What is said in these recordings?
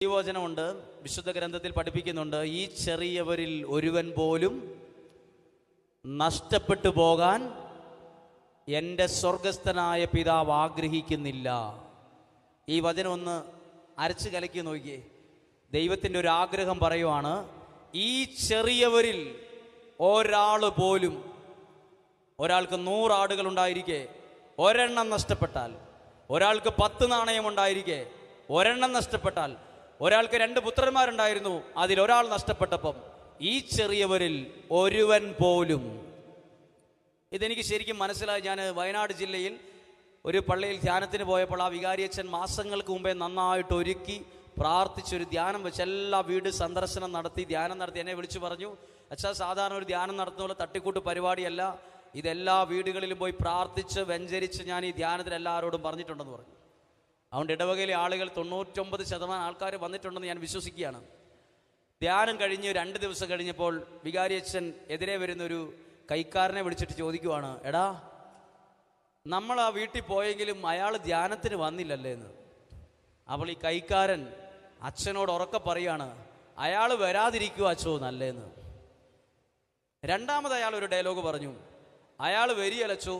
ദൈവവചനമുണ്ട്, വിശുദ്ധ ഗ്രന്ഥത്തിൽ പഠിപ്പിക്കുന്നുണ്ട്, ഈ ചെറിയവരിൽ ഒരുവൻ പോലും നഷ്ടപ്പെട്ടു പോകാൻ എൻ്റെ സ്വർഗസ്ഥനായ പിതാവ് ആഗ്രഹിക്കുന്നില്ല. ഈ വചനം ഒന്ന് അരച്ച് കലക്കി നോക്കിയേ. ദൈവത്തിൻ്റെ ഒരു ആഗ്രഹം പറയുവാണ്, ഈ ചെറിയവരിൽ ഒരാൾ പോലും, ഒരാൾക്ക് 100 ആടുകൾ ഉണ്ടായിരിക്കെ ഒരെണ്ണം നഷ്ടപ്പെട്ടാൽ, ഒരാൾക്ക് 10 നാണയം ഉണ്ടായിരിക്കെ ഒരെണ്ണം നഷ്ടപ്പെട്ടാൽ, ഒരാൾക്ക് 2 പുത്രന്മാരുണ്ടായിരുന്നു, അതിലൊരാൾ നഷ്ടപ്പെട്ടപ്പം ഈ ചെറിയവരിൽ ഒരുവൻ പോലും. ഇതെനിക്ക് ശരിക്കും മനസ്സിലായി. ഞാൻ വയനാട് ജില്ലയിൽ ഒരു പള്ളിയിൽ ധ്യാനത്തിന് പോയപ്പോൾ ആ വികാരിയച്ഛൻ മാസങ്ങൾക്ക് മുമ്പേ നന്നായിട്ട് ഒരുക്കി പ്രാർത്ഥിച്ചൊരു ധ്യാനം വെച്ച് എല്ലാ വീട് സന്ദർശനം നടത്തി ധ്യാനം നടത്തി എന്നെ വിളിച്ചു പറഞ്ഞു, അച്ഛാ, സാധാരണ ഒരു ധ്യാനം നടത്തുന്ന പോലെ തട്ടിക്കൂട്ട് പരിപാടിയല്ല, ഇതെല്ലാ വീടുകളിലും പോയി പ്രാർത്ഥിച്ച് വെഞ്ചരിച്ച് ഞാൻ ഈ ധ്യാനത്തിൽ എല്ലാവരോടും പറഞ്ഞിട്ടുണ്ടെന്ന് പറഞ്ഞു. അതുകൊണ്ട് ഇടവകയിലെ ആളുകൾ 99% ആൾക്കാർ വന്നിട്ടുണ്ടെന്ന് ഞാൻ വിശ്വസിക്കുകയാണ്. ധ്യാനം കഴിഞ്ഞ് 2 ദിവസം കഴിഞ്ഞപ്പോൾ വികാരിയച്ഛൻ എതിരെ വരുന്നൊരു കൈക്കാരനെ വിളിച്ചിട്ട് ചോദിക്കുവാണ്, എടാ, നമ്മൾ ആ വീട്ടിൽ പോയെങ്കിലും അയാൾ ധ്യാനത്തിന് വന്നില്ലല്ലേ എന്ന്. അപ്പോൾ ഈ കൈക്കാരൻ അച്ഛനോട് ഉറക്കെ പറയാണ്, അയാൾ വരാതിരിക്കുക അച്ഛോ നല്ലേന്ന്. രണ്ടാമത് അയാൾ ഒരു ഡയലോഗ് പറഞ്ഞു, അയാൾ വരികയലച്ചോ,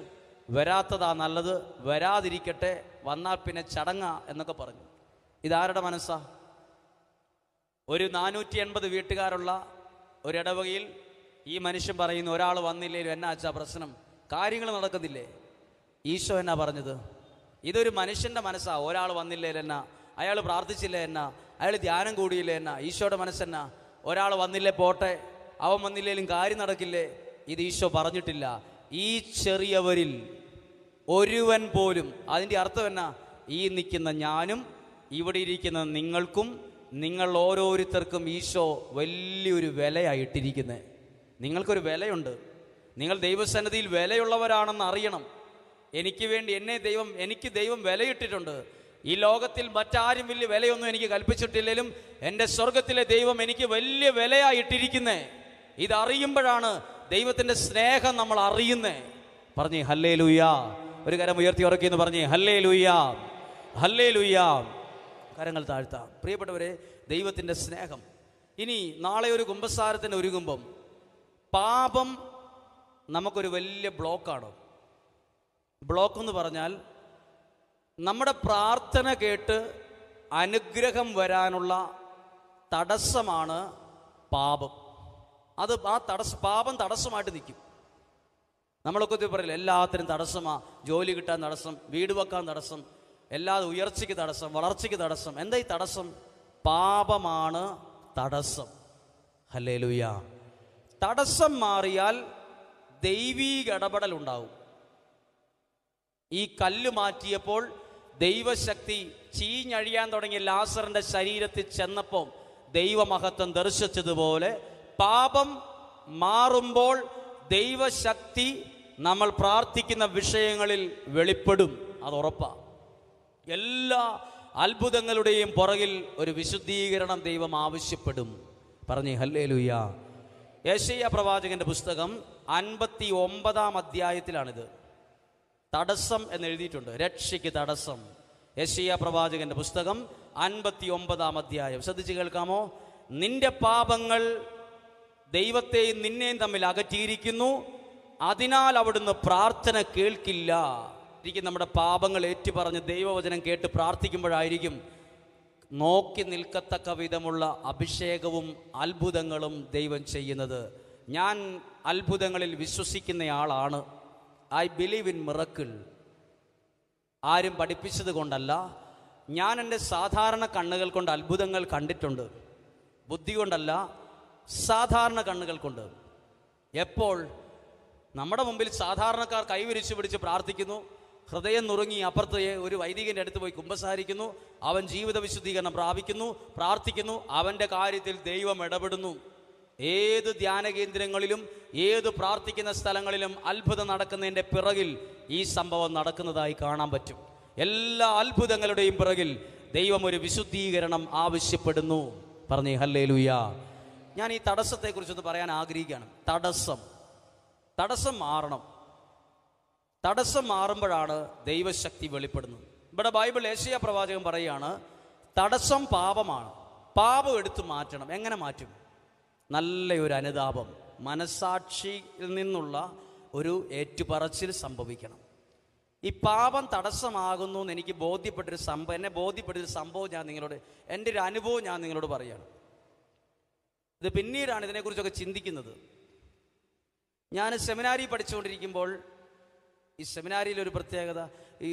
വരാത്തതാ നല്ലത്, വരാതിരിക്കട്ടെ, വന്നാൽ പിന്നെ ചടങ്ങ എന്നൊക്കെ പറഞ്ഞു. ഇതാരുടെ മനസ്സാ? ഒരു 480 വീട്ടുകാരുള്ള ഒരിടവകയിൽ ഈ മനുഷ്യൻ പറയുന്നു, ഒരാൾ വന്നില്ലേലും എന്നാ അച്ഛാ പ്രശ്നം, കാര്യങ്ങൾ നടക്കുന്നില്ലേ? ഈശോ എന്നാ പറഞ്ഞത്? ഇതൊരു മനുഷ്യൻ്റെ മനസ്സാ. ഒരാൾ വന്നില്ലേലും എന്നാ, അയാൾ പ്രാർത്ഥിച്ചില്ലേ എന്നാ, അയാൾ ധ്യാനം കൂടിയില്ലേ എന്നാ? ഈശോയുടെ മനസ്സെന്നാ? ഒരാൾ വന്നില്ലേ പോട്ടെ, അവൻ വന്നില്ലേലും കാര്യം നടക്കില്ലേ? ഇത് ഈശോ പറഞ്ഞിട്ടില്ല. ഈ ചെറിയവരിൽ ഒരുവൻ പോലും. അതിൻ്റെ അർത്ഥം എന്നാ? ഈ നിൽക്കുന്ന ഞാനും ഇവിടെ ഇരിക്കുന്ന നിങ്ങൾക്കും, നിങ്ങൾ ഓരോരുത്തർക്കും ഈശോ വലിയൊരു വിലയായിട്ടിരിക്കുന്നത്. നിങ്ങൾക്കൊരു വിലയുണ്ട്. നിങ്ങൾ ദൈവസന്നിധിയിൽ വിലയുള്ളവരാണെന്ന് അറിയണം. എനിക്ക് വേണ്ടി എനിക്ക് ദൈവം വിലയിട്ടിട്ടുണ്ട്. ഈ ലോകത്തിൽ മറ്റാരും വലിയ വിലയൊന്നും എനിക്ക് കൽപ്പിച്ചിട്ടില്ലെങ്കിലും എൻ്റെ സ്വർഗത്തിലെ ദൈവം എനിക്ക് വലിയ വിലയായിട്ടിരിക്കുന്നേ. ഇതറിയുമ്പോഴാണ് ദൈവത്തിൻ്റെ സ്നേഹം നമ്മൾ അറിയുന്നേ. പറഞ്ഞേ ഹല്ലേലൂയാ. ഒരു കരം ഉയർത്തി ഉറക്കിയെന്ന് പറഞ്ഞേ ഹല്ലേലൂയാ, ഹല്ലേലൂയാ. കരങ്ങൾ താഴ്ത്താം. പ്രിയപ്പെട്ടവരെ, ദൈവത്തിൻ്റെ സ്നേഹം. ഇനി നാളെ ഒരു കുമ്പസാരത്തിന് ഒരുങ്ങുമ്പം പാപം നമുക്കൊരു വലിയ ബ്ലോക്കാണ്. ബ്ലോക്ക് എന്ന് പറഞ്ഞാൽ നമ്മുടെ പ്രാർത്ഥന കേട്ട് അനുഗ്രഹം വരാനുള്ള തടസ്സമാണ് പാപം. പാപം തടസ്സമായിട്ട് നിൽക്കും. നമ്മളൊക്കെ പറയില്ല, എല്ലാത്തിനും തടസ്സമാ. ജോലി കിട്ടാൻ തടസ്സം, വീട് വെക്കാൻ തടസ്സം, എല്ലാ ഉയർച്ചയ്ക്ക് തടസ്സം, വളർച്ചയ്ക്ക് തടസ്സം. എന്താ ഈ തടസ്സം? പാപമാണ് തടസ്സം. ഹല്ലേലൂയാ. തടസ്സം മാറിയാൽ ദൈവീക ഇടപെടൽ ഉണ്ടാവും. ഈ കല്ല് മാറ്റിയപ്പോൾ ദൈവശക്തി ചീഞ്ഞഴിയാൻ തുടങ്ങിയ ലാസറിന്റെ ശരീരത്തിൽ ചെന്നപ്പോൾ ദൈവമഹത്വം ദർശിച്ചതുപോലെ പാപം മാറുമ്പോൾ ദൈവശക്തി നമ്മൾ പ്രാർത്ഥിക്കുന്ന വിഷയങ്ങളിൽ വെളിപ്പെടും. അത് ഉറപ്പാ. എല്ലാ അത്ഭുതങ്ങളുടെയും പുറകിൽ ഒരു വിശുദ്ധീകരണം ദൈവം ആവശ്യപ്പെടും. പറഞ്ഞേ ഹല്ലേലൂയാ. യെശയ്യാ പ്രവാചകന്റെ പുസ്തകം 59-ാം അധ്യായത്തിലാണിത്. തടസ്സം എന്ന് എഴുതിയിട്ടുണ്ട്. രക്ഷയ്ക്ക് തടസ്സം. യെശയ്യാ പ്രവാചകന്റെ പുസ്തകം 59-ാം അധ്യായം ശ്രദ്ധിച്ച് കേൾക്കാമോ? നിന്റെ പാപങ്ങൾ ദൈവത്തെയും നിന്നെയും തമ്മിൽ അകറ്റിയിരിക്കുന്നു, അതിനാൽ അവിടുന്ന് പ്രാർത്ഥന കേൾക്കില്ല. നമ്മുടെ പാപങ്ങൾ ഏറ്റുപറഞ്ഞ് ദൈവവചനം കേട്ട് പ്രാർത്ഥിക്കുമ്പോഴായിരിക്കും നോക്കി നിൽക്കത്തക്ക വിധമുള്ള അഭിഷേകവും അത്ഭുതങ്ങളും ദൈവം ചെയ്യുന്നത്. ഞാൻ അത്ഭുതങ്ങളിൽ വിശ്വസിക്കുന്നയാളാണ്. I believe in miracle. ആരും പഠിപ്പിച്ചത് കൊണ്ടല്ല, ഞാൻ എൻ്റെ സാധാരണ കണ്ണുകൾ കൊണ്ട് അത്ഭുതങ്ങൾ കണ്ടിട്ടുണ്ട്. ബുദ്ധി കൊണ്ടല്ല, സാധാരണ കണ്ണുകൾ കൊണ്ട്. എപ്പോൾ നമ്മുടെ മുമ്പിൽ സാധാരണക്കാർ കൈവിരിച്ചു പിടിച്ച് പ്രാർത്ഥിക്കുന്നു, ഹൃദയം നുറുങ്ങി അപ്പുറത്ത് ഒരു വൈദികൻ്റെ അടുത്ത് പോയി കുമ്പസാരിക്കുന്നു, അവൻ ജീവിത വിശുദ്ധീകരണം പ്രാപിക്കുന്നു, പ്രാർത്ഥിക്കുന്നു, അവൻ്റെ കാര്യത്തിൽ ദൈവം ഇടപെടുന്നു. ഏത് ധ്യാന കേന്ദ്രങ്ങളിലും ഏത് പ്രാർത്ഥിക്കുന്ന സ്ഥലങ്ങളിലും അത്ഭുതം നടക്കുന്നതിൻ്റെ പിറകിൽ ഈ സംഭവം നടക്കുന്നതായി കാണാൻ പറ്റും. എല്ലാ അത്ഭുതങ്ങളുടെയും പിറകിൽ ദൈവം ഒരു വിശുദ്ധീകരണം ആവശ്യപ്പെടുന്നു. പറഞ്ഞേ ഹല്ലേലൂയാ. ഞാൻ ഈ തടസ്സത്തെക്കുറിച്ചൊന്ന് പറയാൻ ആഗ്രഹിക്കുകയാണ്. തടസ്സം മാറണം. തടസ്സം മാറുമ്പോഴാണ് ദൈവശക്തി വെളിപ്പെടുന്നത്. ഇവിടെ ബൈബിൾ യെശയ്യാ പ്രവാചകൻ പറയുകയാണ്, തടസ്സം പാപമാണ്. പാപം എടുത്തു മാറ്റണം. എങ്ങനെ മാറ്റും? നല്ലൊരു അനുതാപം, മനസ്സാക്ഷിയിൽ നിന്നുള്ള ഒരു ഏറ്റുപറച്ചിൽ സംഭവിക്കണം. ഈ പാപം തടസ്സമാകുന്നു എന്ന് എനിക്ക് ബോധ്യപ്പെട്ടൊരു സംഭവം, എന്നെ ബോധ്യപ്പെട്ടൊരു സംഭവം ഞാൻ നിങ്ങളോട്, എൻ്റെ ഒരു അനുഭവം ഞാൻ നിങ്ങളോട് പറയുകയാണ്. ഇത് പിന്നീടാണ് ഇതിനെക്കുറിച്ചൊക്കെ ചിന്തിക്കുന്നത്. ഞാൻ സെമിനാരി പഠിച്ചുകൊണ്ടിരിക്കുമ്പോൾ, ഈ സെമിനാരിയിലൊരു പ്രത്യേകത, ഈ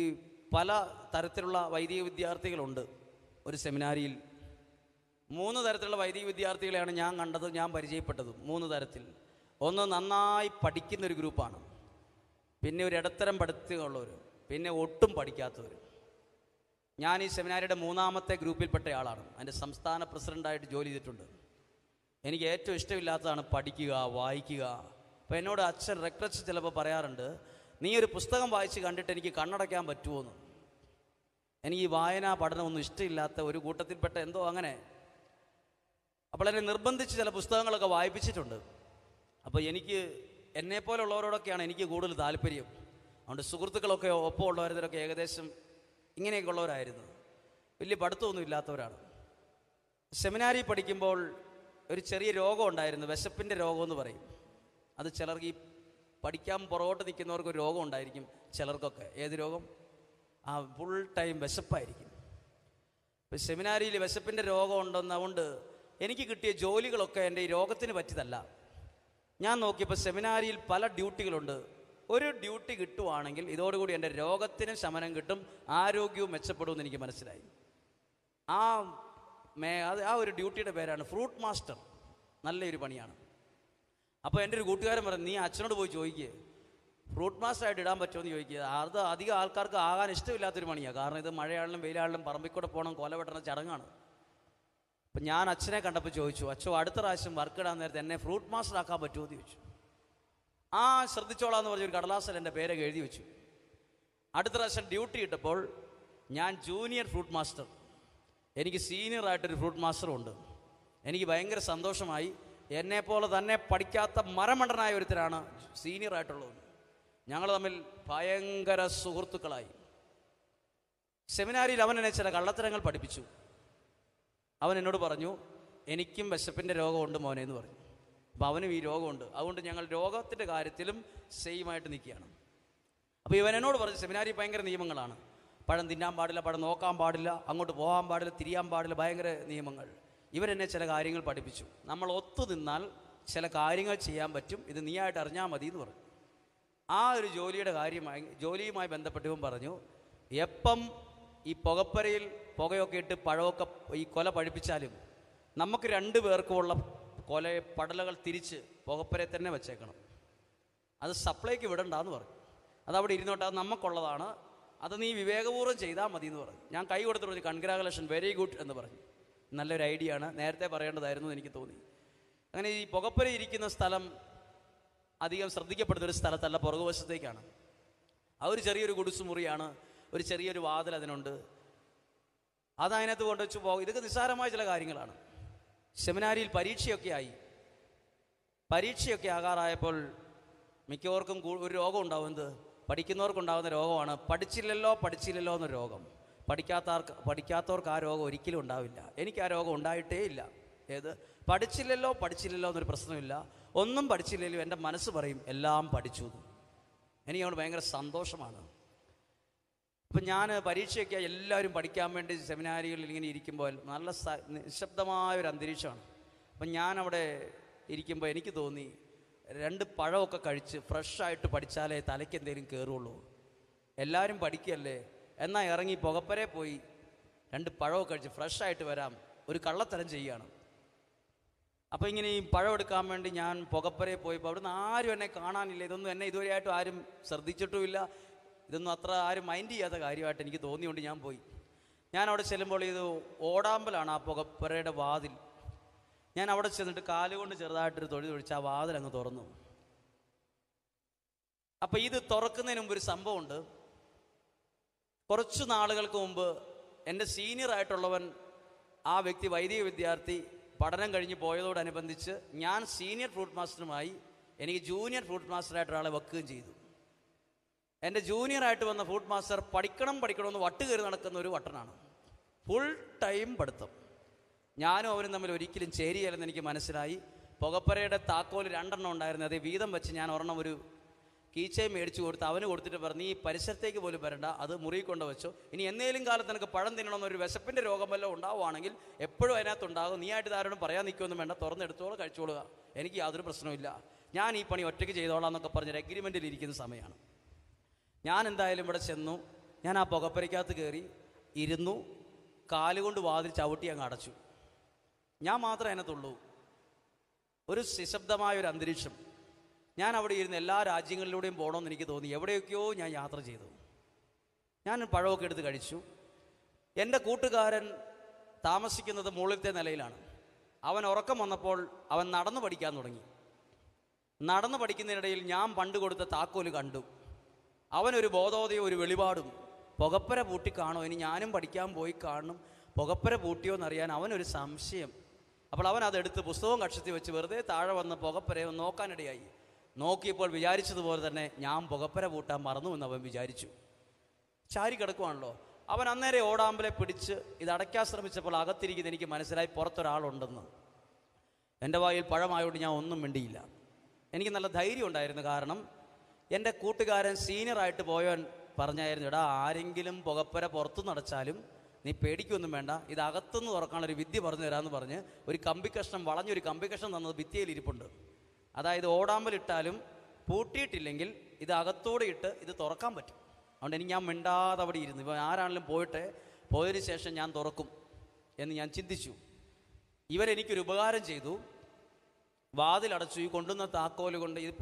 പല തരത്തിലുള്ള വൈദിക വിദ്യാർത്ഥികളുണ്ട് ഒരു സെമിനാരിയിൽ. 3 തരത്തിലുള്ള വൈദിക വിദ്യാർത്ഥികളെയാണ് ഞാൻ കണ്ടത്, ഞാൻ പരിചയപ്പെട്ടതും. 3 തരത്തിൽ. ഒന്ന് നന്നായി പഠിക്കുന്നൊരു ഗ്രൂപ്പാണ്, പിന്നെ ഒരു ഇടത്തരം പഠിത്തമുള്ളവർ, പിന്നെ ഒട്ടും പഠിക്കാത്തവർ. ഞാൻ ഈ സെമിനാരിയുടെ 3ാമത്തെ ഗ്രൂപ്പിൽപ്പെട്ട ആളാണ്. അതിൻ്റെ സംസ്ഥാന പ്രസിഡൻ്റായിട്ട് ജോലി ചെയ്തിട്ടുണ്ട്. എനിക്ക് ഏറ്റവും ഇഷ്ടമില്ലാത്തതാണ് പഠിക്കുക, വായിക്കുക. അപ്പോൾ എന്നോട് അച്ഛൻ റെക്ടറച്ച് ചിലപ്പോൾ പറയാറുണ്ട്, നീ ഒരു പുസ്തകം വായിച്ച് കണ്ടിട്ട് എനിക്ക് കണ്ണടയ്ക്കാൻ പറ്റുമോയെന്ന്. എനിക്ക് ഈ വായന പഠനമൊന്നും ഇഷ്ടമില്ലാത്ത ഒരു കൂട്ടത്തിൽപ്പെട്ട എന്തോ അങ്ങനെ. അപ്പോൾ എന്നെ നിർബന്ധിച്ച് ചില പുസ്തകങ്ങളൊക്കെ വായിപ്പിച്ചിട്ടുണ്ട്. അപ്പോൾ എനിക്ക് എന്നെപ്പോലുള്ളവരോടൊക്കെയാണ് എനിക്ക് കൂടുതൽ താല്പര്യം. അതുകൊണ്ട് സുഹൃത്തുക്കളൊക്കെ ഒപ്പം ഉള്ളവരൊക്കെ ഏകദേശം ഇങ്ങനെയൊക്കെ ഉള്ളവരായിരുന്നു, വലിയ പഠിത്തമൊന്നും ഇല്ലാത്തവരാണ്. സെമിനാരി പഠിക്കുമ്പോൾ ഒരു ചെറിയ രോഗം ഉണ്ടായിരുന്നു, വിശപ്പിൻ്റെ രോഗമെന്ന് പറയും. അത് ചിലർക്ക്, ഈ പഠിക്കാൻ പുറകോട്ട് നിൽക്കുന്നവർക്ക് ഒരു രോഗം ഉണ്ടായിരിക്കും ചിലർക്കൊക്കെ. ഏത് രോഗം? ആ ഫുൾ ടൈം വിശപ്പായിരിക്കും. ഇപ്പം സെമിനാരിയിൽ വിശപ്പിൻ്റെ രോഗം ഉണ്ടെന്നതുകൊണ്ട് എനിക്ക് കിട്ടിയ ജോലികളൊക്കെ എൻ്റെ ഈ രോഗത്തിന് പറ്റിയതല്ല. ഞാൻ നോക്കിയപ്പോൾ സെമിനാരിയിൽ പല ഡ്യൂട്ടികളുണ്ട്. ഒരു ഡ്യൂട്ടി കിട്ടുവാണെങ്കിൽ ഇതോടുകൂടി എൻ്റെ രോഗത്തിന് ശമനം കിട്ടും, ആരോഗ്യവും മെച്ചപ്പെടുമെന്ന് എനിക്ക് മനസ്സിലായി. ആ ഒരു ഡ്യൂട്ടിയുടെ പേരാണ് ഫ്രൂട്ട് മാസ്റ്റർ. നല്ലൊരു പണിയാണ്. അപ്പോൾ എൻ്റെ ഒരു കൂട്ടുകാരൻ പറഞ്ഞു, നീ അച്ഛനോട് പോയി ചോദിക്കുക, ഫ്രൂട്ട് മാസ്റ്ററായിട്ട് ഇടാൻ പറ്റുമെന്ന് ചോദിക്കുക. അത് അധികം ആൾക്കാർക്ക് ആകാൻ ഇഷ്ടമില്ലാത്തൊരു പണിയാണ്. കാരണം ഇത് മഴയാണെങ്കിലും വെയിലാണെങ്കിലും പറമ്പിൽ കൂടെ പോകണം, കൊല വെട്ടണ ചടങ്ങാണ്. അപ്പം ഞാൻ അച്ഛനെ കണ്ടപ്പോൾ ചോദിച്ചു, അച്ഛോ അടുത്ത പ്രാവശ്യം വർക്ക് ഇടാൻ നേരത്തെ എന്നെ ഫ്രൂട്ട് മാസ്റ്റർ ആക്കാൻ പറ്റുമോ എന്ന് ചോദിച്ചു. ശ്രദ്ധിച്ചോളാന്ന് പറഞ്ഞൊരു കടലാസിൽ എൻ്റെ പേരൊക്കെ എഴുതി വെച്ചു. അടുത്ത പ്രാവശ്യം ഡ്യൂട്ടി ഇട്ടപ്പോൾ ഞാൻ ജൂനിയർ ഫ്രൂട്ട് മാസ്റ്റർ, എനിക്ക് സീനിയറായിട്ടൊരു ഫ്രൂട്ട് മാസ്റ്ററും ഉണ്ട്. എനിക്ക് ഭയങ്കര സന്തോഷമായി. എന്നെപ്പോലെ തന്നെ പഠിക്കാത്ത മരമണ്ടനായ ഒരുത്തരാണ് സീനിയറായിട്ടുള്ളത്. ഞങ്ങൾ തമ്മിൽ ഭയങ്കര സുഹൃത്തുക്കളായി. സെമിനാരിയിൽ അവൻ എന്നെ ചില കള്ളത്തരങ്ങൾ പഠിപ്പിച്ചു. അവൻ എന്നോട് പറഞ്ഞു, എനിക്കും വിശപ്പിൻ്റെ രോഗമുണ്ട് മോനെ എന്ന് പറഞ്ഞു. അപ്പോൾ അവനും ഈ രോഗമുണ്ട്, അതുകൊണ്ട് ഞങ്ങൾ രോഗത്തിൻ്റെ കാര്യത്തിലും സെയിമായിട്ട് നിൽക്കുകയാണ്. അപ്പോൾ ഇവൻ എന്നോട് പറഞ്ഞു, സെമിനാരി ഭയങ്കര നിയമങ്ങളാണ്. പഴം തിന്നാൻ പാടില്ല, പഴം നോക്കാൻ പാടില്ല, അങ്ങോട്ട് പോകാൻ പാടില്ല, തിരിയാൻ പാടില്ല, ഭയങ്കര നിയമങ്ങൾ. ഇവരെന്നെ ചില കാര്യങ്ങൾ പഠിപ്പിച്ചു. നമ്മൾ ഒത്തു നിന്നാൽ ചില കാര്യങ്ങൾ ചെയ്യാൻ പറ്റും, ഇത് നീയായിട്ട് അറിഞ്ഞാൽ മതി എന്ന് പറഞ്ഞു. ആ ഒരു ജോലിയുമായി ബന്ധപ്പെട്ട് ഇവൻ പറഞ്ഞു, എപ്പം ഈ പുകപ്പരയിൽ പുകയൊക്കെ ഇട്ട് പഴമൊക്കെ ഈ കൊല പഴിപ്പിച്ചാലും നമുക്ക് 2 പേർക്കുമുള്ള പടലകൾ തിരിച്ച് പുകപ്പരയിൽ തന്നെ വെച്ചേക്കണം, അത് സപ്ലൈക്ക് വിടണ്ടെന്ന് പറഞ്ഞു. അതവിടെ ഇരുന്നോട്ടെ, അത് നമുക്കുള്ളതാണ്, അത് നീ വിവേകപൂർവ്വം ചെയ്താൽ മതി എന്ന് പറഞ്ഞു. ഞാൻ കൈ കൊടുത്തിട്ട് പറഞ്ഞു, കൺഗ്രാജുലേഷൻ, വെരി ഗുഡ് എന്ന് പറഞ്ഞു. നല്ലൊരു ഐഡിയ ആണ്, നേരത്തെ പറയേണ്ടതായിരുന്നു എന്ന് എനിക്ക് തോന്നി. അങ്ങനെ ഈ പുകപ്പര ഇരിക്കുന്ന സ്ഥലം അധികം ശ്രദ്ധിക്കപ്പെടുന്നൊരു സ്ഥലത്തല്ല, പുറകുവശത്തേക്കാണ്. ആ ഒരു ചെറിയൊരു ഗുഡ്സ് മുറിയാണ്, ഒരു ചെറിയൊരു വാതിൽ അതിനുണ്ട്. അതിനകത്ത് കൊണ്ടുവച്ച് പോകും. ഇതൊക്കെ നിസ്സാരമായ ചില കാര്യങ്ങളാണ്. സെമിനാരിയിൽ പരീക്ഷയൊക്കെ ആകാറായപ്പോൾ മിക്കവർക്കും ഒരു രോഗം ഉണ്ടാവും. എന്ത്? പഠിക്കുന്നവർക്കുണ്ടാകുന്ന രോഗമാണ് പഠിച്ചില്ലല്ലോ എന്നൊരു രോഗം. പഠിക്കാത്തവർക്ക് ആ രോഗം ഒരിക്കലും ഉണ്ടാവില്ല. എനിക്ക് ആ രോഗം ഉണ്ടായിട്ടേ ഇല്ല. ഏത്? പഠിച്ചില്ലല്ലോ എന്നൊരു പ്രശ്നമില്ല. ഒന്നും പഠിച്ചില്ലെങ്കിലും എൻ്റെ മനസ്സ് പറയും എല്ലാം പഠിച്ചു. എനിക്ക് അവിടെ ഭയങ്കര സന്തോഷമാണ്. അപ്പം ഞാൻ പരീക്ഷയൊക്കെ എല്ലാവരും പഠിക്കാൻ വേണ്ടി സെമിനാരികളിൽ ഇങ്ങനെ ഇരിക്കുമ്പോൾ നല്ല നിശബ്ദമായൊരു അന്തരീക്ഷമാണ്. അപ്പം ഞാനവിടെ ഇരിക്കുമ്പോൾ എനിക്ക് തോന്നി, 2 പഴമൊക്കെ കഴിച്ച് ഫ്രഷായിട്ട് പഠിച്ചാലേ തലയ്ക്ക് എന്തെങ്കിലും കയറുള്ളൂ. എല്ലാവരും പഠിക്കുകയല്ലേ, എന്നാൽ ഇറങ്ങി പുകപ്പരെ പോയി 2 പഴമൊക്കെ കഴിച്ച് ഫ്രഷായിട്ട് വരാം, ഒരു കള്ളത്തരം ചെയ്യുകയാണ്. അപ്പോൾ ഇങ്ങനെ ഈ പഴം എടുക്കാൻ വേണ്ടി ഞാൻ പുകപ്പരയിൽ പോയപ്പോൾ അവിടുന്ന് ആരും എന്നെ കാണാനില്ല. ഇതൊന്നും എന്നെ ഇതുവരെയായിട്ടും ആരും ശ്രദ്ധിച്ചിട്ടുമില്ല. ഇതൊന്നും അത്ര ആരും മൈൻഡ് ചെയ്യാത്ത കാര്യമായിട്ട് എനിക്ക് തോന്നിയുകൊണ്ട് ഞാൻ പോയി. ഞാൻ അവിടെ ചെല്ലുമ്പോൾ ഇത് ഓടാമ്പലാണ് ആ പുകപ്പരയുടെ വാതിൽ. ഞാൻ അവിടെ ചെന്നിട്ട് കാലുകൊണ്ട് ചെറുതായിട്ടൊരു തൊഴിച്ച് ആ വാതിൽ അങ്ങ് തുറന്നു. അപ്പം ഇത് തുറക്കുന്നതിന് മുമ്പ് ഒരു സംഭവമുണ്ട്. കുറച്ച് നാളുകൾക്ക് മുമ്പ് എൻ്റെ സീനിയറായിട്ടുള്ളവൻ, ആ വ്യക്തി വൈദിക വിദ്യാർത്ഥി, പഠനം കഴിഞ്ഞ് പോയതോടനുബന്ധിച്ച് ഞാൻ സീനിയർ ഫ്രൂട്ട് മാസ്റ്ററുമായി എനിക്ക് ജൂനിയർ ഫ്രൂട്ട് മാസ്റ്ററായിട്ട് ഒരാളെ വെക്കുകയും ചെയ്തു. എൻ്റെ ജൂനിയറായിട്ട് വന്ന ഫ്രൂട്ട് മാസ്റ്റർ പഠിക്കണമെന്ന് വട്ട് കയറി നടക്കുന്ന ഒരു വട്ടനാണ്. ഫുൾ ടൈം പഠിത്തം. ഞാനും അവരും തമ്മിൽ ഒരിക്കലും ചേരിയല്ലെന്ന് എനിക്ക് മനസ്സിലായി. പുകപ്പുരയുടെ താക്കോൽ 2 ഉണ്ടായിരുന്നു. അതേ വീതം വെച്ച് ഞാൻ ഒരെണ്ണം ഒരു കീച്ചയും മേടിച്ചു കൊടുത്ത് അവന് കൊടുത്തിട്ട് പറഞ്ഞു, ഈ പരിസരത്തേക്ക് പോലും വരണ്ട, അത് മുറി കൊണ്ട് വെച്ചോ. ഇനി എന്നേലും കാലത്ത് നിനക്ക് പഴം തിന്നണമെന്നൊരു വിശപ്പിൻ്റെ രോഗം വല്ലതും ഉണ്ടാവുകയാണെങ്കിൽ എപ്പോഴും അതിനകത്തുണ്ടാകും. നീ ആയിട്ട് ആരോടും പറയാൻ നിൽക്കുമൊന്നും വേണ്ട, തുറന്നെടുത്തോളൂ, കഴിച്ചോളുക, എനിക്ക് യാതൊരു പ്രശ്നമില്ല, ഞാൻ ഈ പണി ഒറ്റയ്ക്ക് ചെയ്തോളാം എന്നൊക്കെ പറഞ്ഞൊരു അഗ്രിമെൻറ്റിൽ ഇരിക്കുന്ന സമയമാണ്. ഞാൻ എന്തായാലും ഇവിടെ ചെന്നു. ഞാൻ ആ പുകപ്പുരയ്ക്കകത്ത് കയറി ഇരുന്നു. കാലുകൊണ്ട് വാതിൽ ചവിട്ടി അങ്ങ് അടച്ചു. ഞാൻ മാത്രമേ അതിനകത്തുള്ളൂ. ഒരു നിശബ്ദമായൊരു അന്തരീക്ഷം. ഞാൻ അവിടെ ഇരുന്ന് എല്ലാ രാജ്യങ്ങളിലൂടെയും പോകണമെന്ന് എനിക്ക് തോന്നി. എവിടെയൊക്കെയോ ഞാൻ യാത്ര ചെയ്തു. ഞാൻ പഴമൊക്കെ എടുത്ത് കഴിച്ചു. എൻ്റെ കൂട്ടുകാരൻ താമസിക്കുന്നത് മുകളിലത്തെ നിലയിലാണ്. അവൻ ഉറക്കം വന്നപ്പോൾ അവൻ നടന്നു പഠിക്കാൻ തുടങ്ങി. നടന്നു പഠിക്കുന്നതിനിടയിൽ ഞാൻ പണ്ട് കൊടുത്ത താക്കോല് കണ്ടു. അവനൊരു ബോധോദയം, ഒരു വെളിപാടും. പുകപ്പുര പൂട്ടി കാണോ, ഇനി ഞാനും പഠിക്കാൻ പോയി കാണണം, പുകപ്പുര പൂട്ടിയോ എന്നറിയാൻ അവനൊരു സംശയം. അപ്പോൾ അവൻ അതെടുത്ത് പുസ്തകവും കക്ഷത്തി വെച്ച് വെറുതെ താഴെ വന്ന് പുകപ്പുരയെ നോക്കാനിടയായി. നോക്കിയപ്പോൾ വിചാരിച്ചതുപോലെ തന്നെ ഞാൻ പുകപ്പുര പൂട്ടാൻ മറന്നു എന്ന് അവൻ വിചാരിച്ചു. ചാരി കിടക്കുവാണല്ലോ. അവൻ അന്നേരം ഓടാമ്പലെ പിടിച്ച് ഇത് അടയ്ക്കാൻ ശ്രമിച്ചപ്പോൾ അകത്തിരിക്കുന്ന എനിക്ക് മനസ്സിലായി പുറത്തൊരാളുണ്ടെന്ന്. എൻ്റെ വായിൽ പഴമായോണ്ട് ഞാൻ ഒന്നും മിണ്ടിയില്ല. എനിക്ക് നല്ല ധൈര്യം ഉണ്ടായിരുന്നു. കാരണം എൻ്റെ കൂട്ടുകാരൻ സീനിയറായിട്ട് പോയവൻ പറഞ്ഞായിരുന്നു, എടാ ആരെങ്കിലും പുകപ്പുര പുറത്തു നടച്ചാലും നീ പേടിക്കൊന്നും വേണ്ട, ഇത് അകത്തുനിന്ന് തുറക്കാനുള്ളൊരു വിദ്യ പറഞ്ഞു തരാമെന്ന് പറഞ്ഞ് ഒരു കമ്പിക്കഷ്ണം, വളഞ്ഞൊരു കമ്പിക്കഷ്ണം തന്നത് ഭിത്തിയിലിരിപ്പുണ്ട്. അതായത് ഓടാമ്പലിട്ടാലും പൂട്ടിയിട്ടില്ലെങ്കിൽ ഇത് അകത്തോടെ ഇട്ട് ഇത് തുറക്കാൻ പറ്റും. അതുകൊണ്ട് എനിക്ക് ഞാൻ മിണ്ടാതെ അവിടെ ഇരുന്നു. ഇപ്പോൾ ആരാണെങ്കിലും പോയതിന് ശേഷം ഞാൻ തുറക്കും എന്ന് ഞാൻ ചിന്തിച്ചു. ഇവരെനിക്കൊരു ഉപകാരം ചെയ്തു. വാതിലടച്ചു. ഈ കൊണ്ടുവന്ന താക്കോല് കൊണ്ട് ഇത്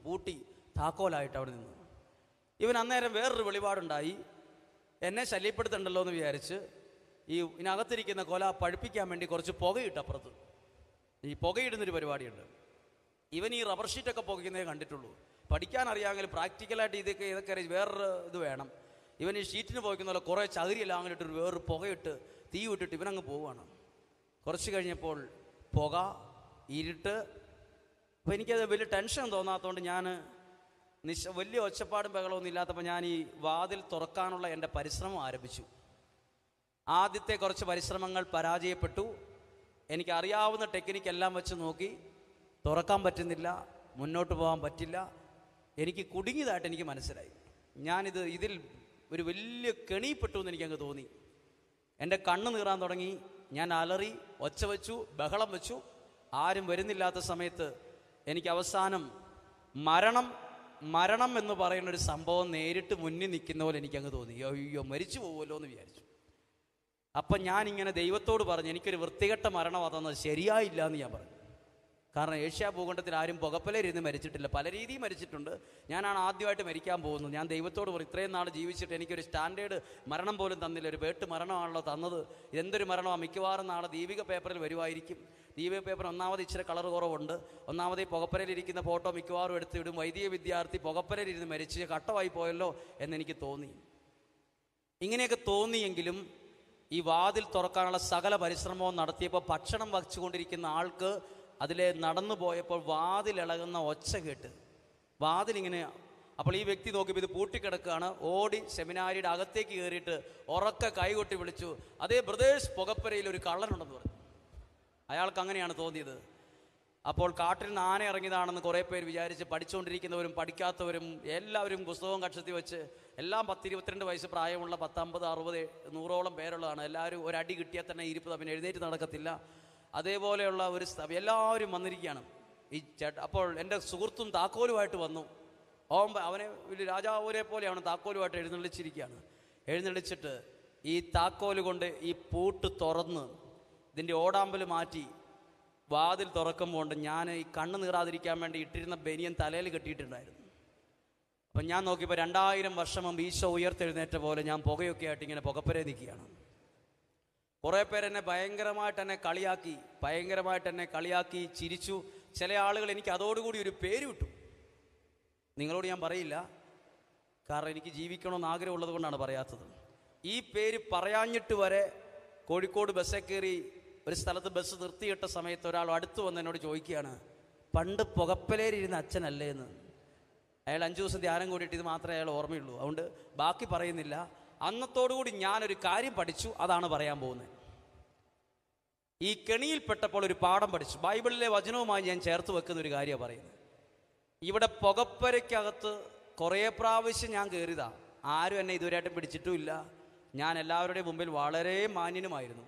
പൂട്ടി താക്കോലായിട്ട് അവിടെ നിന്നു. ഇവൻ അന്നേരം വേറൊരു വെളിപാടുണ്ടായി. എന്നെ ശല്യപ്പെടുത്തണ്ടല്ലോ എന്ന് വിചാരിച്ച് ഇതിനകത്തിരിക്കുന്ന കൊല പഴുപ്പിക്കാൻ വേണ്ടി കുറച്ച് പുകയിട്ടപ്പുറത്ത്. ഈ പുകയിടുന്നൊരു പരിപാടിയുണ്ട്. ഇവൻ ഈ റബ്ബർ ഷീറ്റൊക്കെ പുകയ്ക്കുന്നതേ കണ്ടിട്ടുള്ളൂ. പഠിക്കാൻ അറിയാമെങ്കിലും പ്രാക്ടിക്കലായിട്ട് ഇതൊക്കെ വേറൊരു ഇത് വേണം. ഇവൻ ഈ ഷീറ്റിന് പുകയ്ക്കുന്ന പോലെ കുറേ ചകിരിയെല്ലാം അങ്ങനെ ഇട്ടൊരു വേറൊരു പുകയിട്ട് തീ വിട്ടിട്ട് ഇവനങ്ങ് പോവുകയാണ്. കുറച്ച് കഴിഞ്ഞപ്പോൾ പുക, ഇരുട്ട്. അപ്പോൾ എനിക്കത് വലിയ ടെൻഷൻ തോന്നാത്തതുകൊണ്ട് ഞാൻ വലിയ ഒച്ചപ്പാടും ബഹളമൊന്നും ഇല്ലാത്തപ്പോൾ ഞാൻ ഈ വാതിൽ തുറക്കാനുള്ള എൻ്റെ പരിശ്രമം ആരംഭിച്ചു. ആദ്യത്തെ കുറച്ച് പരിശ്രമങ്ങൾ പരാജയപ്പെട്ടു. എനിക്കറിയാവുന്ന ടെക്നിക്കെല്ലാം വെച്ച് നോക്കി, തുറക്കാൻ പറ്റുന്നില്ല, മുന്നോട്ട് പോകാൻ പറ്റില്ല. എനിക്ക് കുടുങ്ങിയതായിട്ട് എനിക്ക് മനസ്സിലായി. ഇതിൽ ഒരു വലിയ കെണിപ്പെട്ടു എന്ന് എനിക്കങ്ങ് തോന്നി. എൻ്റെ കണ്ണ് നീറാൻ തുടങ്ങി. ഞാൻ അലറി, ഒച്ച വെച്ചു, ബഹളം വെച്ചു. ആരും വരുന്നില്ലാത്ത സമയത്ത് എനിക്ക് അവസാനം മരണം എന്ന് പറയുന്നൊരു സംഭവം നേരിട്ട് മുന്നിൽ നിൽക്കുന്ന പോലെ എനിക്കങ്ങ് തോന്നി. അയ്യോ മരിച്ചു പോകുമല്ലോ എന്ന് വിചാരിച്ചു. അപ്പം ഞാനിങ്ങനെ ദൈവത്തോട് പറഞ്ഞു, എനിക്കൊരു വൃത്തികെട്ട മരണം അതെന്നത് ശരിയായില്ല എന്ന് ഞാൻ പറഞ്ഞു. കാരണം ഏഷ്യാ ഭൂഖണ്ഡത്തിൽ ആരും പുകപ്പലയിരുന്ന് മരിച്ചിട്ടില്ല, പല രീതിയിൽ മരിച്ചിട്ടുണ്ട്. ഞാനാണ് ആദ്യമായിട്ട് മരിക്കാൻ പോകുന്നത്. ഞാൻ ദൈവത്തോട് പറഞ്ഞു, ഇത്രയും നാൾ ജീവിച്ചിട്ട് എനിക്കൊരു സ്റ്റാൻഡേർഡ് മരണം പോലും തന്നില്ല, ഒരു വേട്ട് മരണമാണല്ലോ തന്നത്, ഇതെന്തൊരു മരണമാണ്. മിക്കവാറും നാളെ ദീപിക പേപ്പറിൽ വരുമായിരിക്കും. ദീപിക പേപ്പർ ഒന്നാമത് ഇച്ചിരി കളർ കുറവുണ്ട്. ഒന്നാമത് ഈ പുകപ്പലയിലിരിക്കുന്ന ഫോട്ടോ മിക്കവാറും എടുത്തിടും. വൈദിക വിദ്യാർത്ഥി പുകപ്പലയിലിരുന്ന് മരിച്ച് കട്ടമായി പോയല്ലോ എന്നെനിക്ക് തോന്നി. ഇങ്ങനെയൊക്കെ തോന്നിയെങ്കിലും ഈ വാതിൽ തുറക്കാനുള്ള സകല പരിശ്രമവും നടത്തിയപ്പോൾ ഭക്ഷണം വച്ചുകൊണ്ടിരിക്കുന്ന ആൾക്ക് അതിലെ നടന്നു പോയപ്പോൾ വാതിലിളകുന്ന ഒച്ച കേട്ട് വാതിലിങ്ങനെ. അപ്പോൾ ഈ വ്യക്തി നോക്കിയപ്പോൾ ഇത് പൂട്ടിക്കിടക്കുകയാണ്. ഓടി സെമിനാരിയുടെ അകത്തേക്ക് കയറിയിട്ട് ഉറക്കെ കൈകൊട്ടി വിളിച്ചു, അതേ ബ്രദേഴ്സ്, പുകപ്പുരയിൽ ഒരു കള്ളനുണ്ടെന്ന് പറഞ്ഞു. അയാൾക്ക് അങ്ങനെയാണ് തോന്നിയത്. അപ്പോൾ കാട്ടിൽ നിന്ന് ആന ഇറങ്ങിയതാണെന്ന് കുറേ പേര് വിചാരിച്ച് പഠിച്ചുകൊണ്ടിരിക്കുന്നവരും പഠിക്കാത്തവരും എല്ലാവരും പുസ്തകവും കക്ഷത്തി വെച്ച് എല്ലാം 10-22 വയസ്സ് പ്രായമുള്ള 50, 60, 100ഓളം പേരുള്ളതാണ്. എല്ലാവരും ഒരടി കിട്ടിയാൽ തന്നെ ഇരിപ്പ് പിന്നെ എഴുന്നേറ്റ് നടക്കത്തില്ല. അതേപോലെയുള്ള ഒരു എല്ലാവരും വന്നിരിക്കുകയാണ്. അപ്പോൾ എൻ്റെ സുഹൃത്തും താക്കോലുമായിട്ട് വന്നു. അവനെ വലിയ രാജാവിനെ പോലെയാണ് താക്കോലുമായിട്ട് എഴുന്നള്ളിച്ചിരിക്കുകയാണ്. എഴുന്നള്ളിച്ചിട്ട് ഈ താക്കോല് കൊണ്ട് ഈ പൂട്ട് തുറന്ന് ഇതിൻ്റെ ഓടാമ്പൽ മാറ്റി വാതിൽ തുറക്കുമ്പോൾ ഞാൻ ഈ കണ്ണ് നീറാതിരിക്കാൻ വേണ്ടി ഇട്ടിരുന്ന ബനിയൻ തലയിൽ കെട്ടിയിട്ടുണ്ടായിരുന്നു. അപ്പം ഞാൻ നോക്കിയപ്പോൾ 2000 വർഷം മുമ്പ് ഈശോ ഉയർത്തെഴുന്നേറ്റ പോലെ ഞാൻ പുകയൊക്കെ ആയിട്ട് ഇങ്ങനെ പുകപ്പുരയിൽ നിൽക്കുകയാണ്. കുറേ പേരെന്നെ ഭയങ്കരമായിട്ട് എന്നെ കളിയാക്കി ചിരിച്ചു. ചില ആളുകൾ എനിക്ക് അതോടുകൂടി ഒരു പേര് വിട്ടു. നിങ്ങളോട് ഞാൻ പറയില്ല, കാരണം എനിക്ക് ജീവിക്കണമെന്ന് ആഗ്രഹമുള്ളത് കൊണ്ടാണ് പറയാത്തത്. ഈ പേര് പറയാഞ്ഞിട്ട് വരെ കോഴിക്കോട് ബസ്സിൽ കയറി ഒരു സ്ഥലത്ത് ബസ് നിർത്തിയിട്ട സമയത്ത് ഒരാൾ അടുത്ത് വന്ന് എന്നോട് ചോദിക്കുകയാണ്, പണ്ട് പുകപ്പലേരിരുന്ന അച്ഛനല്ലേ എന്ന്. അയാൾ 5 ദിവസം ധ്യാനം കൂടിയിട്ട് ഇത് മാത്രമേ അയാൾ ഓർമ്മയുള്ളൂ. അതുകൊണ്ട് ബാക്കി പറയുന്നില്ല. അന്നത്തോടുകൂടി ഞാനൊരു കാര്യം പഠിച്ചു, അതാണ് പറയാൻ പോകുന്നത്. ഈ കെണിയിൽപ്പെട്ടപ്പോൾ ഒരു പാഠം പഠിച്ചു. ബൈബിളിലെ വചനവുമായി ഞാൻ ചേർത്ത് വെക്കുന്ന ഒരു കാര്യമാണ് പറയുന്നത്. ഇവിടെ പുകപ്പരയ്ക്കകത്ത് കുറേ പ്രാവശ്യം ഞാൻ കയറിയതാണ്. ആരും എന്നെ ഇതുവരെയായിട്ടും പിടിച്ചിട്ടുമില്ല. ഞാൻ എല്ലാവരുടെയും മുമ്പിൽ വളരെ മാന്യനുമായിരുന്നു.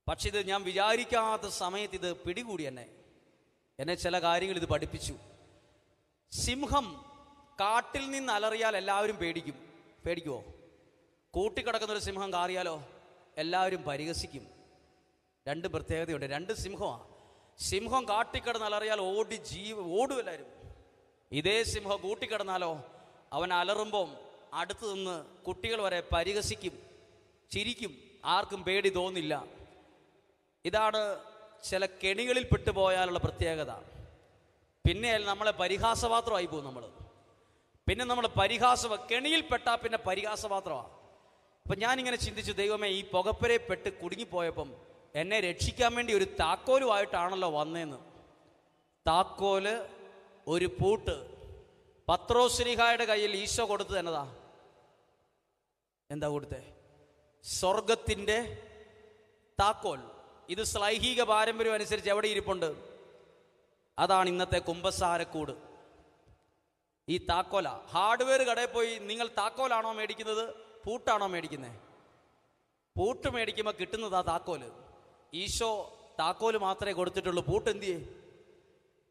പക്ഷെ ഇത് ഞാൻ വിചാരിക്കാത്ത സമയത്ത് ഇത് പിടികൂടി എന്നെ ചില കാര്യങ്ങൾ ഇത് പഠിപ്പിച്ചു. സിംഹം കാട്ടിൽ നിന്ന് അലറിയാൽ എല്ലാവരും പേടിക്കുമോ? കൂട്ടിക്കിടക്കുന്നൊരു സിംഹം കാറിയാലോ എല്ലാവരും പരിഹസിക്കും. രണ്ട് പ്രത്യേകതയുണ്ട്. രണ്ട് സിംഹമാണ്. സിംഹം കാട്ടിക്കിടന്ന് അലറിയാൽ ഓടും എല്ലാവരും. ഇതേ സിംഹം കൂട്ടിക്കിടന്നാലോ അവൻ അലറുമ്പം അടുത്ത് നിന്ന് കുട്ടികൾ വരെ പരിഹസിക്കും, ചിരിക്കും, ആർക്കും പേടി തോന്നില്ല. ഇതാണ് ചില കെണികളിൽ പെട്ടുപോയാലുള്ള പ്രത്യേകത. പിന്നെ നമ്മളെ പരിഹാസപാത്രമായി പോകും. പിന്നെ നമ്മൾ കെണിയിൽപ്പെട്ടാൽ പിന്നെ പരിഹാസപാത്രമാണ്. അപ്പം ഞാനിങ്ങനെ ചിന്തിച്ചു, ദൈവമേ, ഈ പുകപ്പരെ പെട്ട് കുടുങ്ങിപ്പോയപ്പം എന്നെ രക്ഷിക്കാൻ വേണ്ടി ഒരു താക്കോലുമായിട്ടാണല്ലോ വന്നേന്ന്. താക്കോല്, ഒരു പൂട്ട്. പത്രോസ്ലീഹായുടെ കയ്യിൽ ഈശോ കൊടുത്തത് എന്താ കൊടുത്തേ? സ്വർഗത്തിൻ്റെ താക്കോൽ. ഇത് ശ്ലൈഹിക പാരമ്പര്യം അനുസരിച്ച് എവിടെ ഇരിപ്പുണ്ട്? അതാണ് ഇന്നത്തെ കുമ്പസാരക്കൂട്. ഈ താക്കോല. ഹാർഡ്വെയർ കടയിൽ പോയി നിങ്ങൾ താക്കോലാണോ മേടിക്കുന്നത്, പൂട്ടാണോ മേടിക്കുന്നത്? പൂട്ട് മേടിക്കുമ്പോൾ കിട്ടുന്നതാ താക്കോല്. ഈശോ താക്കോല് മാത്രമേ കൊടുത്തിട്ടുള്ളൂ. പൂട്ട് എന്തിയേ?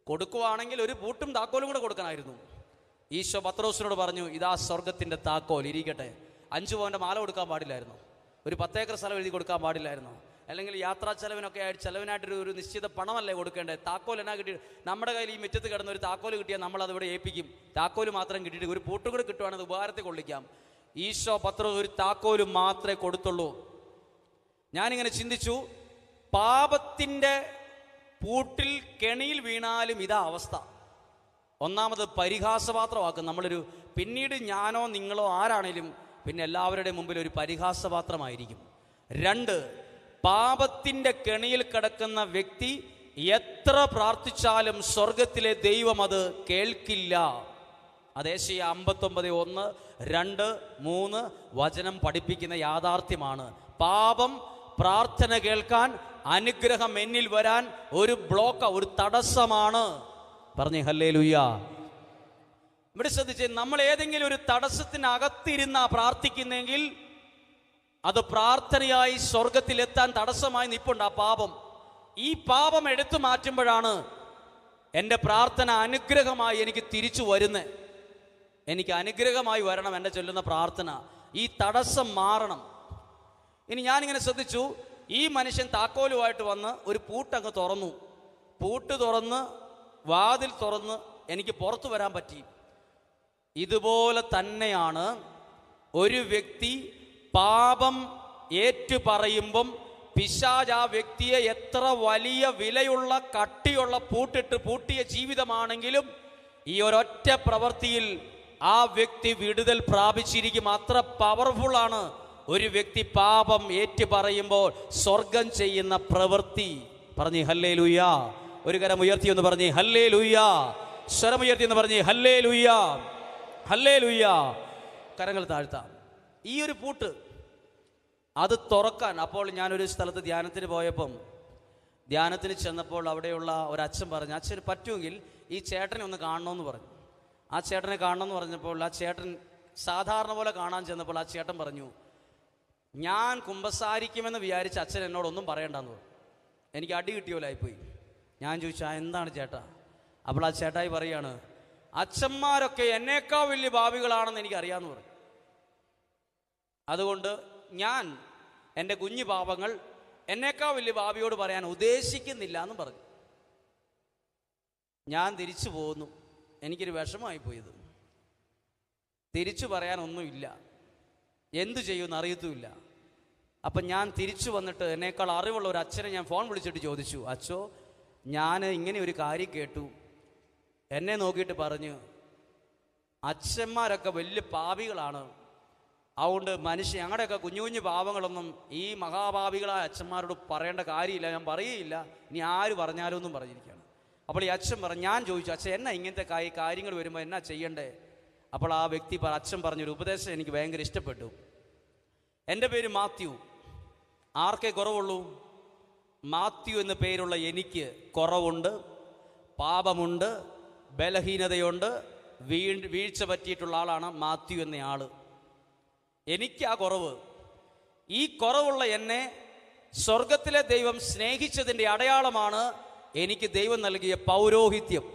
കൊടുക്കുവാണെങ്കിൽ ഒരു പൂട്ടും താക്കോലും കൂടെ കൊടുക്കണമായിരുന്നു. ഈശോ പത്രോസിനോട് പറഞ്ഞു, ഇതാ സ്വർഗത്തിൻ്റെ താക്കോൽ, ഇരിക്കട്ടെ. 5 പവൻ്റെ മാല കൊടുക്കാൻ പാടില്ലായിരുന്നു? ഒരു 10 ഏക്കർ സ്ഥലം എഴുതി കൊടുക്കാൻ പാടില്ലായിരുന്നു? അല്ലെങ്കിൽ യാത്രാ ചെലവിനൊക്കെ ആയിട്ട് ചെലവിനായിട്ടൊരു നിശ്ചിത പണമല്ലേ കൊടുക്കേണ്ടത്? താക്കോൽ എന്നാ കിട്ടി? നമ്മുടെ കയ്യിൽ ഈ മുറ്റത്ത് കിടന്ന ഒരു താക്കോൽ കിട്ടിയാൽ നമ്മൾ അതിവിടെ ഏൽപ്പിക്കും. താക്കോല് മാത്രം കിട്ടിയിട്ട് ഒരു പൂട്ടും കൂടെ കിട്ടുവാണെങ്കിൽ ഉപകാരത്തെ കൊള്ളിക്കാം. ഈശോ പത്രോസ് ഒരു താക്കോലും മാത്രമേ കൊടുത്തുള്ളൂ. ഞാനിങ്ങനെ ചിന്തിച്ചു, പാപത്തിൻ്റെ പൂട്ടിൽ കെണിയിൽ വീണാലും ഇതാ അവസ്ഥ. ഒന്നാമത് പരിഹാസപാത്രമാക്കും പിന്നീട് ഞാനോ നിങ്ങളോ ആരാണേലും പിന്നെ എല്ലാവരുടെയും മുമ്പിൽ ഒരു പരിഹാസപാത്രമായിരിക്കും. 2, പാപത്തിൻ്റെ കെണിയിൽ കിടക്കുന്ന വ്യക്തി എത്ര പ്രാർത്ഥിച്ചാലും സ്വർഗത്തിലെ ദൈവം അത് കേൾക്കില്ല. അത് ഏശയ്യ 59:1, 2, 3 വചനം പഠിപ്പിക്കുന്ന യാഥാർത്ഥ്യമാണ്. പാപം പ്രാർത്ഥന കേൾക്കാൻ, അനുഗ്രഹം എന്നിൽ വരാൻ ഒരു തടസ്സമാണ്. പറഞ്ഞേ ഹല്ലേലൂയ. ഇവിടെ ശ്രദ്ധിച്ചേ, നമ്മൾ ഏതെങ്കിലും ഒരു തടസ്സത്തിനകത്തിരുന്ന പ്രാർത്ഥിക്കുന്നെങ്കിൽ അത് പ്രാർത്ഥനയായി സ്വർഗത്തിലെത്താൻ തടസ്സമായി നിൽപ്പുണ്ട് ആ പാപം. ഈ പാപം എടുത്തു മാറ്റുമ്പോഴാണ് എൻ്റെ പ്രാർത്ഥന അനുഗ്രഹമായി എനിക്ക് തിരിച്ചു വരുന്നത്. എനിക്ക് അനുഗ്രഹമായി വരണം എൻ്റെ ചൊല്ലുന്ന പ്രാർത്ഥന. ഈ തടസ്സം മാറണം. ഇനി ഞാനിങ്ങനെ ശ്രദ്ധിച്ചു, ഈ മനുഷ്യൻ താക്കോലുമായിട്ട് വന്ന് ഒരു പൂട്ടങ്ങ് തുറന്നു. പൂട്ട് തുറന്ന് വാതിൽ തുറന്ന് എനിക്ക് പുറത്തു വരാൻ പറ്റി. ഇതുപോലെ തന്നെയാണ് ഒരു വ്യക്തി പാപം ഏറ്റു പറയുമ്പം പിശാച് ആ വ്യക്തിയെ എത്ര വലിയ വിലയുള്ള കട്ടിയുള്ള പൂട്ടിട്ട് പൂട്ടിയ ജീവിതമാണെങ്കിലും ഈ ഒരൊറ്റ പ്രവൃത്തിയിൽ ആ വ്യക്തി വിടുതൽ പ്രാപിച്ചിരിക്കും. അത്ര പവർഫുള്ളാണ് ഒരു വ്യക്തി പാപം ഏറ്റു പറയുമ്പോൾ സ്വർഗം ചെയ്യുന്ന പ്രവൃത്തി. പറഞ്ഞേ ഹല്ലേലൂയ. ഒരു കരം ഉയർത്തി എന്ന് പറഞ്ഞേ ഹല്ലേലൂയ. സ്വരമുയർത്തി എന്ന് പറഞ്ഞേ ഹല്ലേലൂയ, ഹല്ലേലൂയ. കരങ്ങൾ താഴ്ത്താം. ഈ ഒരു പൂട്ട് അത് തുറക്കാൻ, അപ്പോൾ ഞാനൊരു സ്ഥലത്ത് ധ്യാനത്തിന് പോയപ്പം ധ്യാനത്തിന് ചെന്നപ്പോൾ അവിടെയുള്ള ഒരച്ഛൻ പറഞ്ഞു, അച്ഛന് പറ്റുമെങ്കിൽ ഈ ചേട്ടനെ ഒന്ന് കാണണമെന്ന് പറഞ്ഞു. ആ ചേട്ടനെ കാണണമെന്ന് പറഞ്ഞപ്പോൾ ആ ചേട്ടൻ സാധാരണ പോലെ കാണാൻ ചെന്നപ്പോൾ ആ ചേട്ടൻ പറഞ്ഞു, ഞാൻ കുമ്പസാരിക്കുമെന്ന് വിചാരിച്ച് അച്ഛൻ എന്നോടൊന്നും പറയണ്ടെന്ന് പറഞ്ഞു. എനിക്ക് അടി കിട്ടിയോലായിപ്പോയി. ഞാൻ ചോദിച്ചു, എന്താണ് ചേട്ടാ? അപ്പോൾ ആ ചേട്ടായി പറയാണ്, അച്ഛന്മാരൊക്കെ എന്നേക്കാൾ വലിയ ഭാവികളാണെന്ന് എനിക്കറിയാമെന്ന് പറഞ്ഞു. അതുകൊണ്ട് ഞാൻ എൻ്റെ കുഞ്ഞു പാപങ്ങൾ എന്നേക്കാൾ വലിയ ഭാവിയോട് പറയാൻ ഉദ്ദേശിക്കുന്നില്ല എന്ന് പറഞ്ഞു. ഞാൻ തിരിച്ചു പോന്നു. എനിക്കൊരു വിഷമമായിപ്പോയത്. തിരിച്ചു പറയാനൊന്നുമില്ല, എന്തു ചെയ്യുമെന്ന് അറിയത്തുമില്ല. അപ്പം ഞാൻ തിരിച്ചു വന്നിട്ട് എന്നേക്കാൾ അറിവുള്ള ഒരു അച്ഛനെ ഞാൻ ഫോൺ വിളിച്ചിട്ട് ചോദിച്ചു, അച്ഛോ, ഞാൻ ഇങ്ങനെ ഒരു കാര്യം കേട്ടു. എന്നെ നോക്കിയിട്ട് പറഞ്ഞു, അച്ഛന്മാരൊക്കെ വലിയ പാപികളാണ്. അതുകൊണ്ട് ഞങ്ങളുടെയൊക്കെ കുഞ്ഞു കുഞ്ഞു പാപങ്ങളൊന്നും ഈ മഹാപാപികളായ അച്ഛന്മാരോട് പറയേണ്ട കാര്യമില്ല, ഞാൻ പറയുകയില്ല, ഇനി ആര് പറഞ്ഞാലും ഒന്നും പറഞ്ഞിരിക്കുകയാണ്. അപ്പോൾ ഈ അച്ഛൻ പറഞ്ഞു, ഞാൻ ചോദിച്ചു, അച്ഛൻ എന്നാ ഇങ്ങനത്തെ കാര്യങ്ങൾ വരുമ്പോൾ എന്നാ ചെയ്യണ്ടേ? അപ്പോൾ ആ വ്യക്തി അച്ഛൻ പറഞ്ഞൊരു ഉപദേശം എനിക്ക് ഭയങ്കര ഇഷ്ടപ്പെട്ടു. എൻ്റെ പേര് മാത്യു. ആർക്കേ കുറവുള്ളൂ? മാത്യു എന്ന പേരുള്ള എനിക്ക് കുറവുണ്ട്, പാപമുണ്ട്, ബലഹീനതയുണ്ട്, വീഴ്ച പറ്റിയിട്ടുള്ള ആളാണ് മാത്യു എന്നയാൾ. എനിക്കാ കുറവ്. ഈ കുറവുള്ള എന്നെ സ്വർഗത്തിലെ ദൈവം സ്നേഹിച്ചതിൻ്റെ അടയാളമാണ് എനിക്ക് ദൈവം നൽകിയ പൗരോഹിത്യം.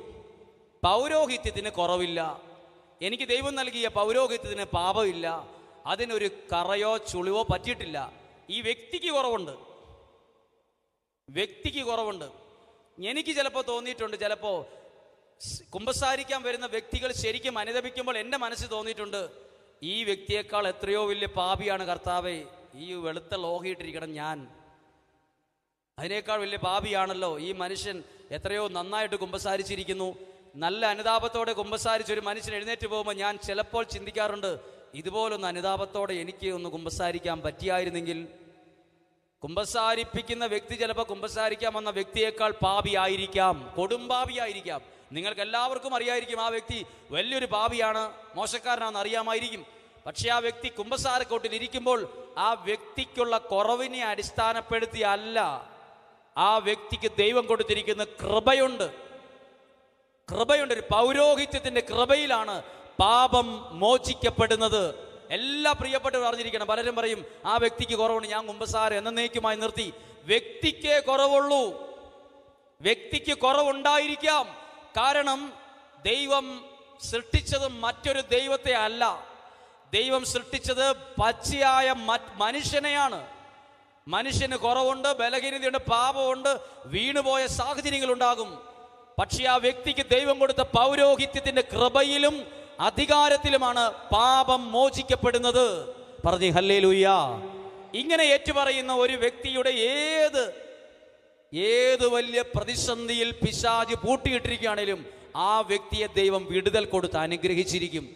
പൗരോഹിത്യത്തിന് കുറവില്ല. എനിക്ക് ദൈവം നൽകിയ പൗരോഹിത്യത്തിന് പാപമില്ല. അതിനൊരു കറയോ ചുളിവോ പറ്റിയിട്ടില്ല. ഈ വ്യക്തിക്ക് കുറവുണ്ട്. വ്യക്തിക്ക് കുറവുണ്ട്. എനിക്ക് ചിലപ്പോൾ തോന്നിയിട്ടുണ്ട്, ചിലപ്പോൾ കുമ്പസാരിക്കാൻ വരുന്ന വ്യക്തികൾ ശരിക്കും അനുദപിക്കുമ്പോൾ എൻ്റെ മനസ്സിൽ തോന്നിയിട്ടുണ്ട്, ഈ വ്യക്തിയേക്കാൾ എത്രയോ വലിയ പാപിയാണ് കർത്താവേ ഈ വെളുത്ത ലോഹിയിട്ടിരിക്കണം ഞാൻ. അതിനേക്കാൾ വലിയ പാപിയാണല്ലോ ഈ മനുഷ്യൻ, എത്രയോ നന്നായിട്ട് കുമ്പസാരിച്ചിരിക്കുന്നു. നല്ല അനുതാപത്തോടെ കുമ്പസാരിച്ചൊരു മനുഷ്യൻ എഴുന്നേറ്റ് പോകുമ്പോൾ ഞാൻ ചിലപ്പോൾ ചിന്തിക്കാറുണ്ട്, ഇതുപോലൊന്ന് അനുതാപത്തോടെ എനിക്ക് ഒന്ന് കുമ്പസാരിക്കാൻ പറ്റിയായിരുന്നെങ്കിൽ. കുമ്പസാരിപ്പിക്കുന്ന വ്യക്തി ചിലപ്പോൾ കുമ്പസാരിക്കാൻ വന്ന വ്യക്തിയേക്കാൾ പാപിയായിരിക്കാം, കൊടുംപാപിയായിരിക്കാം. നിങ്ങൾക്ക് എല്ലാവർക്കും അറിയായിരിക്കും ആ വ്യക്തി വലിയൊരു പാപിയാണ്, മോശക്കാരനാണെന്ന് അറിയാമായിരിക്കും. പക്ഷെ ആ വ്യക്തി കുമ്പസാരക്കോട്ടിൽ ഇരിക്കുമ്പോൾ ആ വ്യക്തിക്കുള്ള കുറവിനെ അടിസ്ഥാനപ്പെടുത്തി അല്ല, ആ വ്യക്തിക്ക് ദൈവം കൊടുത്തിരിക്കുന്ന കൃപയുണ്ട്. ഒരു പൗരോഹിത്യത്തിന്റെ കൃപയിലാണ് പാപം മോചിക്കപ്പെടുന്നത്. എല്ലാ പ്രിയപ്പെട്ടവർ അറിഞ്ഞിരിക്കണം. പലരും പറയും ആ വ്യക്തിക്ക് കുറവുണ്ട്, ഞാൻ കുമ്പസാരം എന്നേക്കുമായി നിർത്തി. വ്യക്തിക്കേ കുറവുള്ളൂ. വ്യക്തിക്ക് കുറവുണ്ടായിരിക്കാം. കാരണം ദൈവം സൃഷ്ടിച്ചത് മറ്റൊരു ദൈവത്തെ അല്ല. ദൈവം സൃഷ്ടിച്ചത് പച്ചയായ മനുഷ്യനെയാണ്. മനുഷ്യന് കുറവുണ്ട്, ബലഹീനതയുണ്ട്, പാപമുണ്ട്, വീണുപോയ സാഹചര്യങ്ങളുണ്ടാകും. പക്ഷെ ആ വ്യക്തിക്ക് ദൈവം കൊടുത്ത പൗരോഹിത്യത്തിന്റെ കൃപയിലും അധികാരത്തിലുമാണ് പാപം മോചിക്കപ്പെടുന്നത്. പറഞ്ഞു ഹല്ലേലൂയ. ഇങ്ങനെ ഏറ്റുപറയുന്ന ഒരു വ്യക്തിയുടെ ഏത് വലിയ പ്രതിസന്ധിയിൽ പിശാച് പൂട്ടിയിട്ടിരിക്കുകയാണെങ്കിലും ആ വ്യക്തിയെ ദൈവം വിടുതൽ കൊടുത്ത് അനുഗ്രഹിച്ചിരിക്കും.